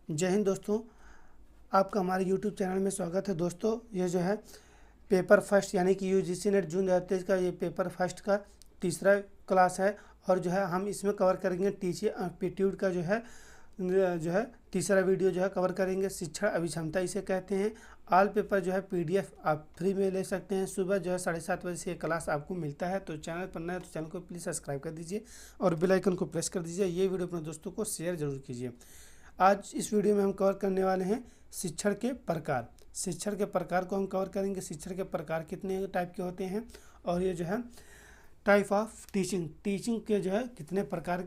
जय हिंद दोस्तों। आपका हमारे यूट्यूब चैनल में स्वागत है। दोस्तों ये जो है पेपर फर्स्ट यानी कि यूजीसी नेट जून 2023 का ये पेपर फर्स्ट का तीसरा क्लास है और जो है हम इसमें कवर करेंगे टीचिंग एप्टीट्यूड का जो है तीसरा वीडियो जो है कवर करेंगे। शिक्षण अभिक्षमता इसे कहते हैं। ऑल पेपर जो है पीडीएफ आप फ्री में ले सकते हैं। सुबह जो है 7:30 बजे से ये क्लास आपको मिलता है। तो चैनल पर नए हैं तो चैनल को प्लीज़ सब्सक्राइब कर दीजिए और बेल आइकन को प्रेस कर दीजिए। ये वीडियो अपने दोस्तों को शेयर जरूर कीजिए। आज इस वीडियो में हम कवर करने वाले हैं शिक्षण के प्रकार। शिक्षण के प्रकार को हम कवर करेंगे। शिक्षण के प्रकार कितने टाइप के होते हैं और ये जो है टाइप ऑफ टीचिंग के जो है कितने प्रकार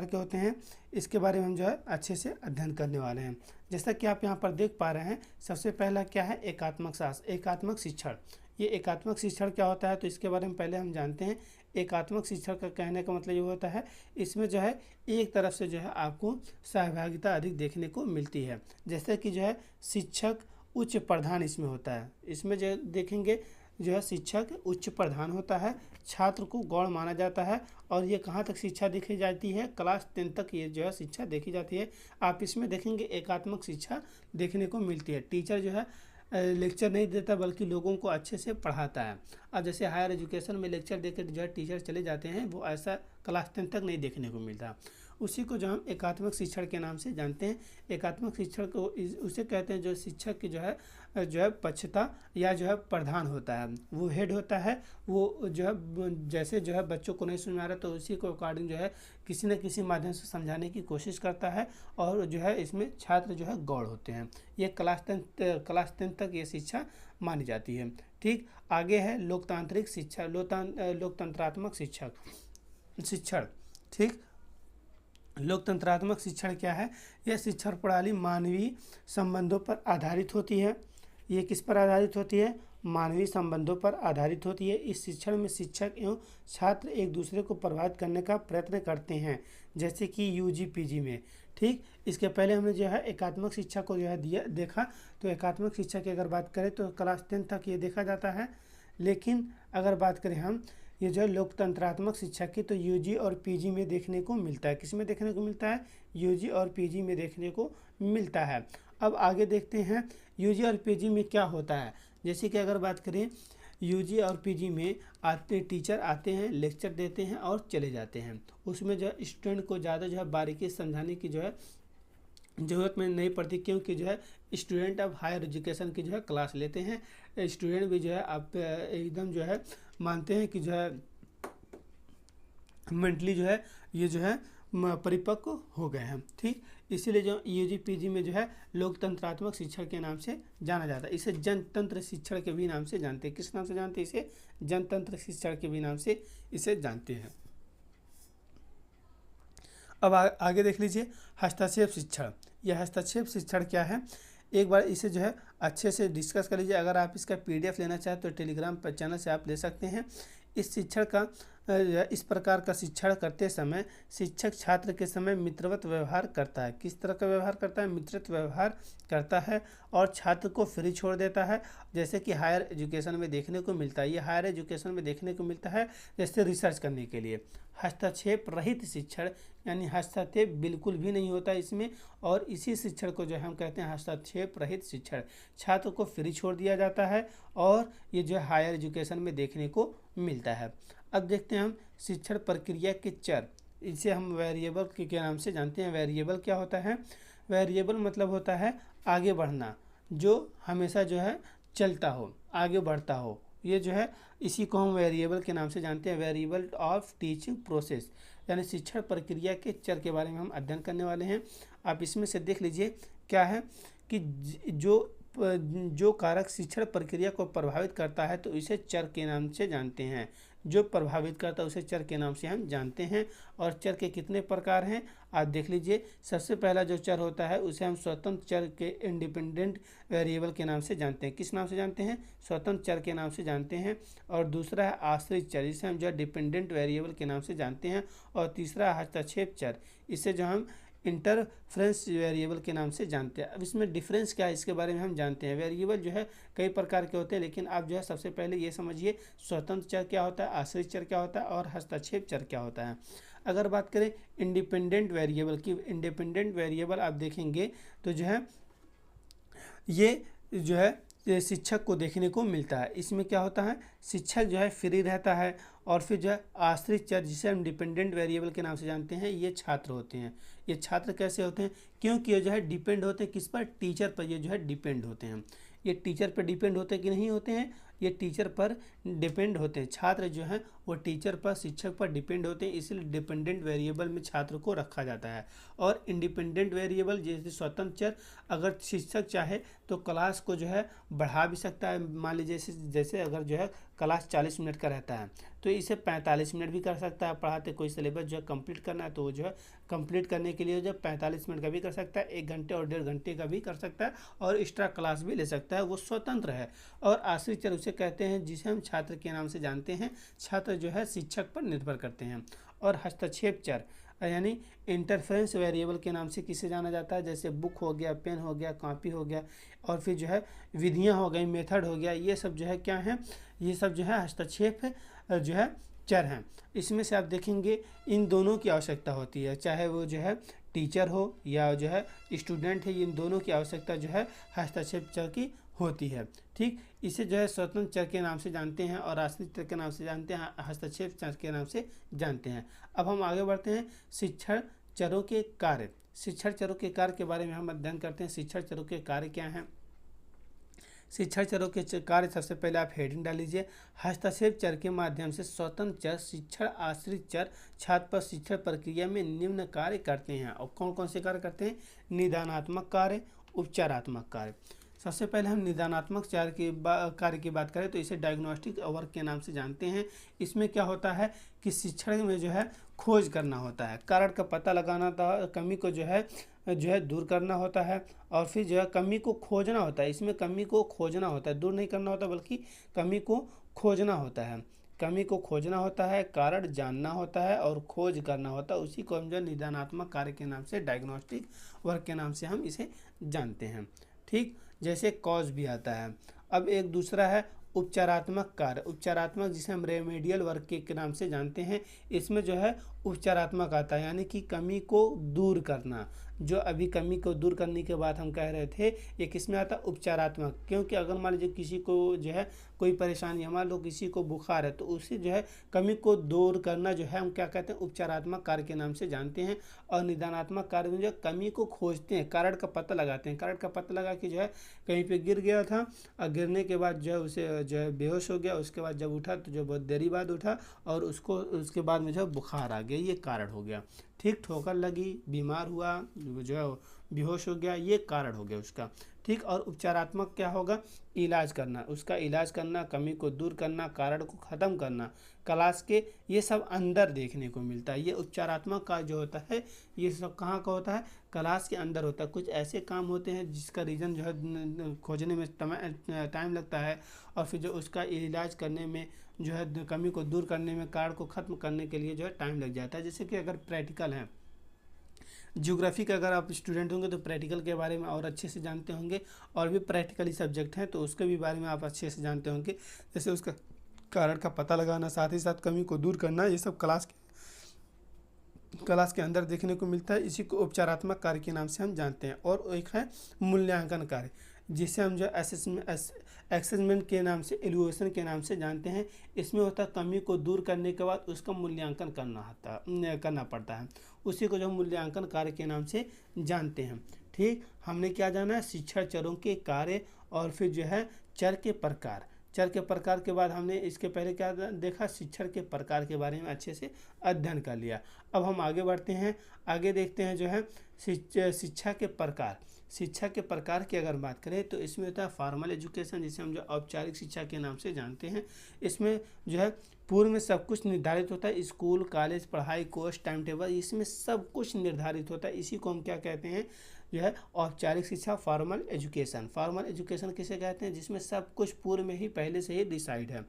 के होते हैं, इसके बारे में हम जो है अच्छे से अध्ययन करने वाले हैं। जैसा कि आप यहाँ पर देख पा रहे हैं, सबसे पहला क्या है एकात्मक शास्त्र, एकात्मक शिक्षण। ये एकात्मक शिक्षण क्या होता है तो इसके बारे में पहले हम जानते हैं। एकात्मक शिक्षण का कहने का मतलब ये होता है इसमें जो है एक तरफ से जो है आपको सहभागिता अधिक देखने को मिलती है। जैसे कि जो है शिक्षक उच्च प्रधान इसमें होता है। इसमें जो देखेंगे जो है शिक्षक उच्च प्रधान होता है, छात्र को गौण माना जाता है और ये कहाँ तक शिक्षा देखी जाती है, क्लास 10 तक ये जो है शिक्षा देखी जाती है। आप इसमें देखेंगे एकात्मक शिक्षा देखने को मिलती है। टीचर जो है लेक्चर नहीं देता बल्कि लोगों को अच्छे से पढ़ाता है। अब जैसे हायर एजुकेशन में लेक्चर देकर जो है टीचर चले जाते हैं, वो ऐसा क्लास 10 तक नहीं देखने को मिलता। उसी को जो हम एकात्मक शिक्षण के नाम से जानते हैं। एकात्मक शिक्षण को उसे कहते हैं जो शिक्षक की जो है पक्षता या जो है प्रधान होता है, वो हेड होता है। वो जो है जैसे जो है बच्चों को नहीं समझ आ रहा तो उसी को अकॉर्डिंग जो है किसी न किसी माध्यम से समझाने की कोशिश करता है और जो है इसमें छात्र जो है गौड़ होते हैं। ये क्लास 10 तक ये शिक्षा मानी जाती है। ठीक, आगे है लोकतांत्रिक शिक्षा, लोकतंत्रात्मक शिक्षण। ठीक, लोकतंत्रात्मक शिक्षण क्या है? यह शिक्षण प्रणाली मानवीय संबंधों पर आधारित होती है। ये किस पर आधारित होती है? मानवीय संबंधों पर आधारित होती है। इस शिक्षण में शिक्षक एवं छात्र एक दूसरे को प्रभावित करने का प्रयत्न करते हैं, जैसे कि यूजी पीजी में। ठीक, इसके पहले हमने जो है एकात्मक शिक्षा को जो है देखा। तो एकात्मक शिक्षा की अगर बात करें तो क्लास 10 तक ये देखा जाता है। लेकिन अगर बात करें हम ये जो है लोकतंत्रात्मक शिक्षा की, तो यूजी और पीजी में देखने को मिलता है। किस में देखने को मिलता है? यूजी और पीजी में देखने को मिलता है। अब आगे देखते हैं यूजी और पीजी में क्या होता है। जैसे कि अगर बात करें यूजी और पीजी में टीचर आते हैं, लेक्चर देते हैं और चले जाते हैं। उसमें जो है स्टूडेंट को ज़्यादा जो है बारीकी से समझाने की जो है ज़रूरत में नहीं पड़ती, क्योंकि जो है स्टूडेंट अब हायर एजुकेशन की जो है क्लास लेते हैं। स्टूडेंट भी जो है अब एकदम जो है मानते हैं कि जो है मेंटली जो है ये जो है परिपक्व हो गए हैं। ठीक, इसीलिए जो यूजी पीजी में जो है लोकतंत्रात्मक शिक्षण के नाम से जाना जाता है। इसे जनतंत्र शिक्षण के भी नाम से जानते हैं। किस नाम से जानते हैं इसे? जनतंत्र शिक्षण के भी नाम से इसे जानते हैं। अब आगे देख लीजिए हस्तक्षेप शिक्षण। यह हस्तक्षेप शिक्षण क्या है? एक बार इसे जो है अच्छे से डिस्कस कर लीजिए। अगर आप इसका पीडीएफ लेना चाहें तो टेलीग्राम पर चैनल से आप ले सकते हैं। इस प्रकार का शिक्षण करते समय शिक्षक छात्र के समय मित्रवत व्यवहार करता है। किस तरह का व्यवहार करता है? मित्रवत व्यवहार करता है और छात्र को फ्री छोड़ देता है, जैसे कि हायर एजुकेशन में देखने को मिलता है। ये हायर एजुकेशन में देखने को मिलता है जैसे रिसर्च करने के लिए। हस्तक्षेप रहित शिक्षण यानी हस्तक्षेप बिल्कुल भी नहीं होता इसमें, और इसी शिक्षण को जो हम कहते हैं हस्तक्षेप रहित शिक्षण। छात्र को फ्री छोड़ दिया जाता है और ये जो है हायर एजुकेशन में देखने को मिलता है। अब देखते हैं हम शिक्षण प्रक्रिया के चर। इसे हम वेरिएबल के नाम से जानते हैं। वेरिएबल क्या होता है? वेरिएबल मतलब होता है आगे बढ़ना, जो हमेशा जो है चलता हो, आगे बढ़ता हो। ये जो है इसी को हम वेरिएबल के नाम से जानते हैं। वेरिएबल ऑफ टीचिंग प्रोसेस यानी शिक्षण प्रक्रिया के चर के बारे में हम अध्ययन करने वाले हैं। आप इसमें से देख लीजिए क्या है कि जो कारक शिक्षण प्रक्रिया को प्रभावित करता है तो इसे चर के नाम से जानते हैं। जो प्रभावित करता है उसे चर के नाम से हम जानते हैं। और चर के कितने प्रकार हैं आप देख लीजिए। सबसे पहला जो चर होता है उसे हम स्वतंत्र चर के इंडिपेंडेंट वेरिएबल के नाम से जानते हैं। किस नाम से जानते हैं? स्वतंत्र चर के नाम से जानते हैं। और दूसरा है आश्रित चर, इसे हम जो है डिपेंडेंट वेरिएबल के नाम से जानते हैं। और तीसरा हस्तक्षेप चर, इसे जो हम इंटरफेरेंस वेरिएबल के नाम से जानते हैं। अब इसमें डिफरेंस क्या है इसके बारे में हम जानते हैं। वेरिएबल जो है कई प्रकार के होते हैं, लेकिन आप जो है सबसे पहले ये समझिए स्वतंत्र चर क्या होता है, आश्रित चर क्या होता है और हस्तक्षेप चर क्या होता है। अगर बात करें इंडिपेंडेंट वेरिएबल की, इंडिपेंडेंट वेरिएबल आप देखेंगे तो जो है ये जो है ये शिक्षक को देखने को मिलता है। इसमें क्या होता है, शिक्षक जो है फ्री रहता है, और फिर जो है आश्रित चर जिसे हम डिपेंडेंट वेरिएबल के नाम से जानते हैं, ये छात्र होते हैं। ये छात्र कैसे होते हैं, क्योंकि ये जो है डिपेंड होते हैं किस पर, टीचर पर ये जो है डिपेंड होते हैं। ये टीचर पर डिपेंड होते हैं कि नहीं होते हैं, ये टीचर पर डिपेंड होते हैं। छात्र जो हैं वो टीचर पर, शिक्षक पर डिपेंड होते हैं, इसलिए डिपेंडेंट वेरिएबल में छात्र को रखा जाता है। और इंडिपेंडेंट वेरिएबल जैसे स्वतंत्र चर, अगर शिक्षक चाहे तो क्लास को जो है बढ़ा भी सकता है। मान लीजिए जैसे अगर जो है क्लास 40 मिनट का रहता है तो इसे 45 मिनट भी कर सकता है पढ़ाते। कोई सिलेबस जो है कंप्लीट करना है तो वो जो है कंप्लीट करने के लिए जो 45 मिनट का भी कर सकता है, 1 घंटे और 1.5 घंटे का भी कर सकता है, और एक्स्ट्रा क्लास भी ले सकता है। वो स्वतंत्र है। और आश्रित चर उसे कहते हैं जिसे हम छात्र के नाम से जानते हैं। छात्र जो है शिक्षक पर निर्भर करते हैं। और हस्तक्षेप चर यानी इंटरफेरेंस वेरिएबल के नाम से किसे जाना जाता है, जैसे बुक हो गया, पेन हो गया, कॉपी हो गया, और फिर जो है विधियां हो गई, मेथड हो गया, ये सब जो है क्या है, ये सब जो है हस्तक्षेप जो है चर हैं। इसमें से आप देखेंगे इन दोनों की आवश्यकता होती है, चाहे वो जो है टीचर हो या जो है स्टूडेंट है, इन दोनों की आवश्यकता जो है हस्तक्षेप चर की होती है। ठीक, इसे जो है स्वतंत्र चर के नाम से जानते हैं और आश्रित चर के नाम से जानते हैं, हस्तक्षेप चर के नाम से जानते हैं। अब हम आगे बढ़ते हैं शिक्षण चरों के कार्य। शिक्षण चरों के कार्य के बारे में हम अध्ययन करते हैं। शिक्षण चरों के कार्य क्या हैं। शिक्षण चरों के कार्य, सबसे पहले आप हेडिंग डाल लीजिए, हस्तक्षेप चर के माध्यम से स्वतंत्र चर शिक्षण आश्रित चर छात्र पर शिक्षण प्रक्रिया में निम्न कार्य करते हैं। और कौन कौन से कार्य करते हैं, निदानात्मक कार्य, उपचारात्मक कार्य। सबसे पहले हम निदानात्मक कार्य की बात करें तो इसे डायग्नोस्टिक वर्क के नाम से जानते हैं। इसमें क्या होता है कि शिक्षण में जो है खोज करना होता है, कारण का पता लगाना था, कमी को जो है दूर करना होता है, और फिर जो है कमी को खोजना होता है। इसमें कमी को खोजना होता है, दूर नहीं करना होता बल्कि कमी को खोजना होता है। कमी को खोजना होता है, कारण जानना होता है और खोज करना होता है। उसी को हम जो निदानात्मक कार्य के नाम से, डायग्नोस्टिक वर्क के नाम से हम इसे जानते हैं। ठीक, जैसे कॉज भी आता है। अब एक दूसरा है उपचारात्मक कार्य। उपचारात्मक जिसे हम रेमेडियल वर्क के नाम से जानते हैं। इसमें जो है उपचारात्मक आता है, यानी कि कमी को दूर करना। जो अभी कमी को दूर करने के बाद हम कह रहे थे, ये किसमें आता है, उपचारात्मक। क्योंकि अगर मान लीजिए किसी को जो है कोई परेशानी, मान लो किसी को बुखार है, तो उसे जो है कमी को दूर करना जो है हम क्या कहते हैं, उपचारात्मक कार्य के नाम से जानते हैं। और निदानात्मक कार्य में जो है कमी को खोजते हैं, कारण का पता लगाते हैं। कारण का पता लगा कि जो है कहीं पे गिर गया था और गिरने के बाद जो है उसे जो है बेहोश हो गया, उसके बाद जब उठा तो जो बहुत देरी बाद उठा और उसके बाद में जो है बुखार आ गया, ये कारण हो गया। ठीक, ठोकर लगी, बीमार हुआ, जो है बेहोश हो गया, ये कारण हो गया उसका। ठीक, और उपचारात्मक क्या होगा, इलाज करना, उसका इलाज करना, कमी को दूर करना, कारण को ख़त्म करना, क्लास के, ये सब अंदर देखने को मिलता है। ये उपचारात्मक का जो होता है ये सब कहाँ का होता है, क्लास के अंदर होता है। कुछ ऐसे काम होते हैं जिसका रीज़न जो है खोजने में टाइम लगता है, और फिर जो उसका इलाज करने में जो है कमी को दूर करने में, कारण को ख़त्म करने के लिए जो है टाइम लग जाता है। जैसे कि अगर प्रैक्टिकल है, ज्योग्राफी का अगर आप स्टूडेंट होंगे तो प्रैक्टिकल के बारे में और अच्छे से जानते होंगे, और भी प्रैक्टिकली सब्जेक्ट हैं तो उसके भी बारे में आप अच्छे से जानते होंगे। जैसे उसका कारण का पता लगाना, साथ ही साथ कमी को दूर करना, ये सब क्लास के अंदर देखने को मिलता है। इसी को उपचारात्मक कार्य के नाम से हम जानते हैं। और एक है मूल्यांकन कार्य, जिसे हम जो असेसमेंट के नाम से, एलुएशन के नाम से जानते हैं। इसमें होता है कमी को दूर करने के बाद उसका मूल्यांकन करना पड़ता है। उसी को जो मूल्यांकन कार्य के नाम से जानते हैं। ठीक, हमने क्या जाना है, शिक्षण चरों के कार्य, और फिर जो है चर के प्रकार। चर के प्रकार के बाद हमने इसके पहले क्या देखा, शिक्षण के प्रकार के बारे में अच्छे से अध्ययन कर लिया। अब हम आगे बढ़ते हैं, आगे देखते हैं जो है शिक्षा के प्रकार। शिक्षा के प्रकार की अगर बात करें तो इसमें होता है फॉर्मल एजुकेशन, जिसे हम जो औपचारिक शिक्षा के नाम से जानते हैं। इसमें जो है पूर्व में सब कुछ निर्धारित होता है, स्कूल, कॉलेज, पढ़ाई, कोर्स, टाइम टेबल, इसमें सब कुछ निर्धारित होता है। इसी को हम क्या कहते हैं, जो है औपचारिक शिक्षा, फॉर्मल एजुकेशन। फॉर्मल एजुकेशन किसे कहते हैं, जिसमें सब कुछ पूर्व में ही पहले से ही डिसाइड है।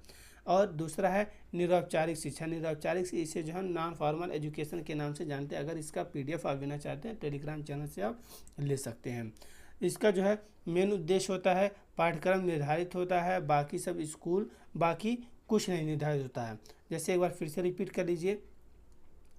और दूसरा है निरौपचारिक शिक्षा। निरौपचारिक से इसे जो है नॉन फॉर्मल एजुकेशन के नाम से जानते हैं। अगर इसका PDF आप लेना चाहते हैं टेलीग्राम चैनल से आप ले सकते हैं। इसका जो है मेन उद्देश्य होता है, पाठ्यक्रम निर्धारित होता है, बाकी सब स्कूल, बाकी कुछ नहीं निर्धारित होता है। जैसे एक बार फिर से रिपीट कर लीजिए,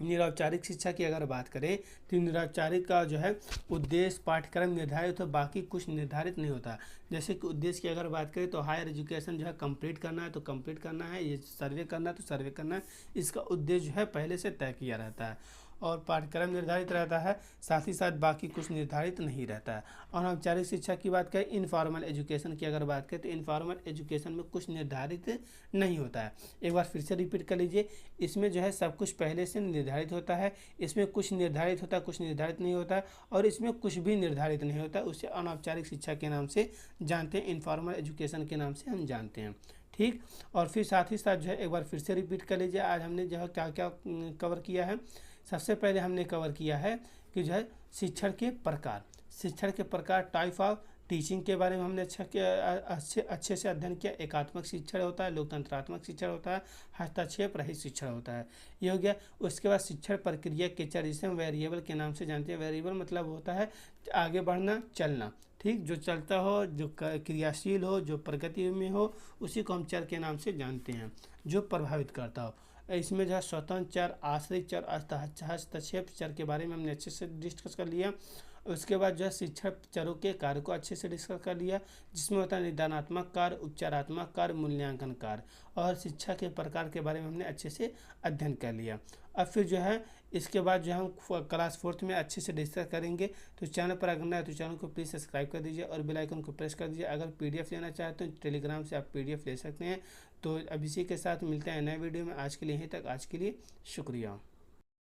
निरौपचारिक शिक्षा की अगर बात करें तो निरौपचारिक का जो है उद्देश्य, पाठ्यक्रम निर्धारित हो, बाकी कुछ निर्धारित नहीं होता। जैसे कि उद्देश्य की अगर बात करें तो हायर एजुकेशन जो है कंप्लीट करना है तो कंप्लीट करना है, ये सर्वे करना है तो सर्वे करना है, इसका उद्देश्य जो है पहले से तय किया रहता है। और पाठ्यक्रम निर्धारित रहता है, साथ ही साथ बाकी कुछ निर्धारित नहीं रहता है। और औपचारिक शिक्षा की बात करें, इनफॉर्मल एजुकेशन की अगर बात करें तो इनफॉर्मल एजुकेशन में कुछ निर्धारित नहीं होता है। एक बार फिर से रिपीट कर लीजिए, इसमें जो है सब कुछ पहले से निर्धारित होता है, इसमें कुछ निर्धारित होता है, कुछ निर्धारित नहीं होता है, और इसमें कुछ भी निर्धारित नहीं होता है। उसे अनौपचारिक शिक्षा के नाम से जानते हैं, इनफॉर्मल एजुकेशन के नाम से हम जानते हैं। ठीक, और फिर साथ ही साथ जो है एक बार फिर से रिपीट कर लीजिए, आज हमने जो है क्या क्या कवर किया है। सबसे पहले हमने कवर किया है कि जो है शिक्षण के प्रकार, शिक्षण के प्रकार, टाइप ऑफ टीचिंग के बारे में हमने अच्छे से अध्ययन किया। एकात्मक शिक्षण होता है, लोकतंत्रात्मक शिक्षण होता है, हस्तक्षेप रहित शिक्षण होता है, ये हो गया। उसके बाद शिक्षण प्रक्रिया के 4 जिसे हम वेरिएबल के नाम से जानते हैं। वेरिएबल मतलब होता है आगे बढ़ना, चलना, ठीक, जो चलता हो, जो क्रियाशील हो, जो प्रगति में हो, उसी को हम चर के नाम से जानते हैं, जो प्रभावित करता हो। इसमें जो है स्वतंत्र चर, आश्रित चर, हस्तक्षेप चर के बारे में हमने अच्छे से डिस्कस कर लिया। उसके बाद जो है शिक्षण चरों के कार्य को अच्छे से डिस्कस कर लिया, जिसमें होता है निदानात्मक कार्य, उपचारात्मक कार्य, मूल्यांकन कार्य, और शिक्षा के प्रकार के बारे में हमने अच्छे से अध्ययन कर लिया। अब फिर जो है इसके बाद जो हम क्लास 4th में अच्छे से डिस्कस करेंगे। तो चैनल पर अगर नया है तो चैनल को प्लीज़ सब्सक्राइब कर दीजिए और बेल आइकन को प्रेस कर दीजिए। अगर PDF लेना चाहते हैं तो टेलीग्राम से आप PDF ले सकते हैं। तो अब इसी के साथ मिलते हैं नए वीडियो में। आज के लिए यहीं तक, आज के लिए शुक्रिया।